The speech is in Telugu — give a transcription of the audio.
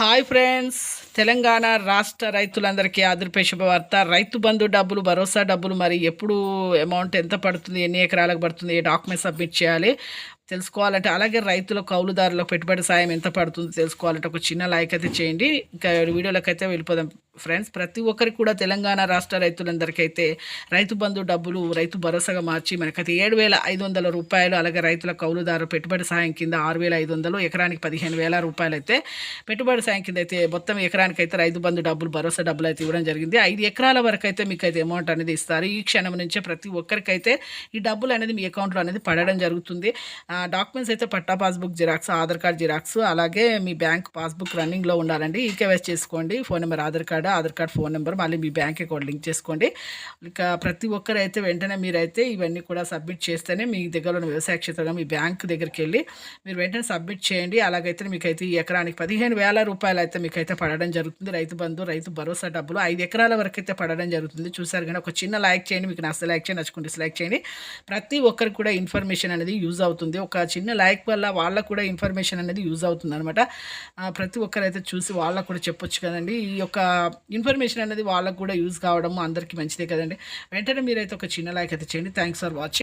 హాయ్ ఫ్రెండ్స్, తెలంగాణ రాష్ట్ర రైతులందరికీ ఆదుర్పే శుభవార్త. రైతు బంధు డబ్బులు, భరోసా డబ్బులు మరి ఎప్పుడు అమౌంట్ ఎంత పడుతుంది, ఎన్ని ఎకరాలకు పడుతుంది, ఏ డాక్యుమెంట్ సబ్మిట్ చేయాలి తెలుసుకోవాలంటే, అలాగే రైతుల కౌలుదారులకు పెట్టుబడి సాయం ఎంత పడుతుంది తెలుసుకోవాలంటే ఒక చిన్న లైక్ అయితే చేయండి. ఇంకా వీడియోలోకి అయితే వెళ్ళిపోదాం ఫ్రెండ్స్. ప్రతి ఒక్కరికి కూడా తెలంగాణ రాష్ట్ర రైతులందరికైతే రైతు బంధు డబ్బులు రైతు భరోసాగా మార్చి మనకైతే 7,500 రూపాయలు, అలాగే రైతుల కౌలుదారు పెట్టుబడి సాయం కింద 6,500, ఎకరానికి 15,000 రూపాయలు అయితే పెట్టుబడి సాయం కింద అయితే మొత్తం ఎకరానికి అయితే రైతు బంధు డబ్బులు, భరోసా డబ్బులు అయితే ఇవ్వడం జరిగింది. 5 ఎకరాల వరకు అయితే మీకు అయితే అమౌంట్ అనేది ఇస్తారు. ఈ క్షణం నుంచే ప్రతి ఒక్కరికైతే ఈ డబ్బులు అనేది మీ అకౌంట్లో అనేది పడడం జరుగుతుంది. డాక్యుమెంట్స్ అయితే patta passbook xerox, Aadhaar card xerox, అలాగే మీ బ్యాంక్ పాస్బుక్ రన్నింగ్లో ఉండాలండి. ఈకేవైసీ చేసుకోండి. Phone number Aadhaar card phone number, మళ్ళీ మీ బ్యాంక్ అకౌంట్ లింక్ చేసుకోండి. ఇక ప్రతి ఒక్కరైతే వెంటనే మీరైతే ఇవన్నీ కూడా సబ్మిట్ చేస్తేనే మీ దగ్గర ఉన్న వ్యవసాయ క్షేత్రంలో మీ బ్యాంక్ దగ్గరికి వెళ్ళి మీరు వెంటనే సబ్మిట్ చేయండి. అలాగైతే మీకైతే ఈ ఎకరానికి 15,000 రూపాయలు అయితే మీకైతే పడడం జరుగుతుంది. రైతు బంధు, రైతు భరోసా డబ్బులు 5 ఎకరాల వరకు అయితే పడడం జరుగుతుంది. చూసారు కానీ ఒక చిన్న లైక్ చేయండి. మీకు నచ్చితే లైక్ చేయండి, నచ్చుకుంటే డిస్లైక్ చేయండి. ప్రతి ఒక్కరికి కూడా ఇన్ఫర్మేషన్ అనేది యూజ్ అవుతుంది. ఒక చిన్న లైక్ వల్ల వాళ్ళకు కూడా ఇన్ఫర్మేషన్ అనేది యూజ్ అవుతుంది అనమాట. ప్రతి ఒక్కరైతే చూసి వాళ్ళకు కూడా చెప్పొచ్చు కదండి. ఈ యొక్క ఇన్ఫర్మేషన్ అనేది వాళ్ళకు కూడా యూజ్ కావడం అందరికీ మంచిదే కదండి. వెంటనే మీరైతే ఒక చిన్న లైక్ అయితే చేయండి. Thanks for watching.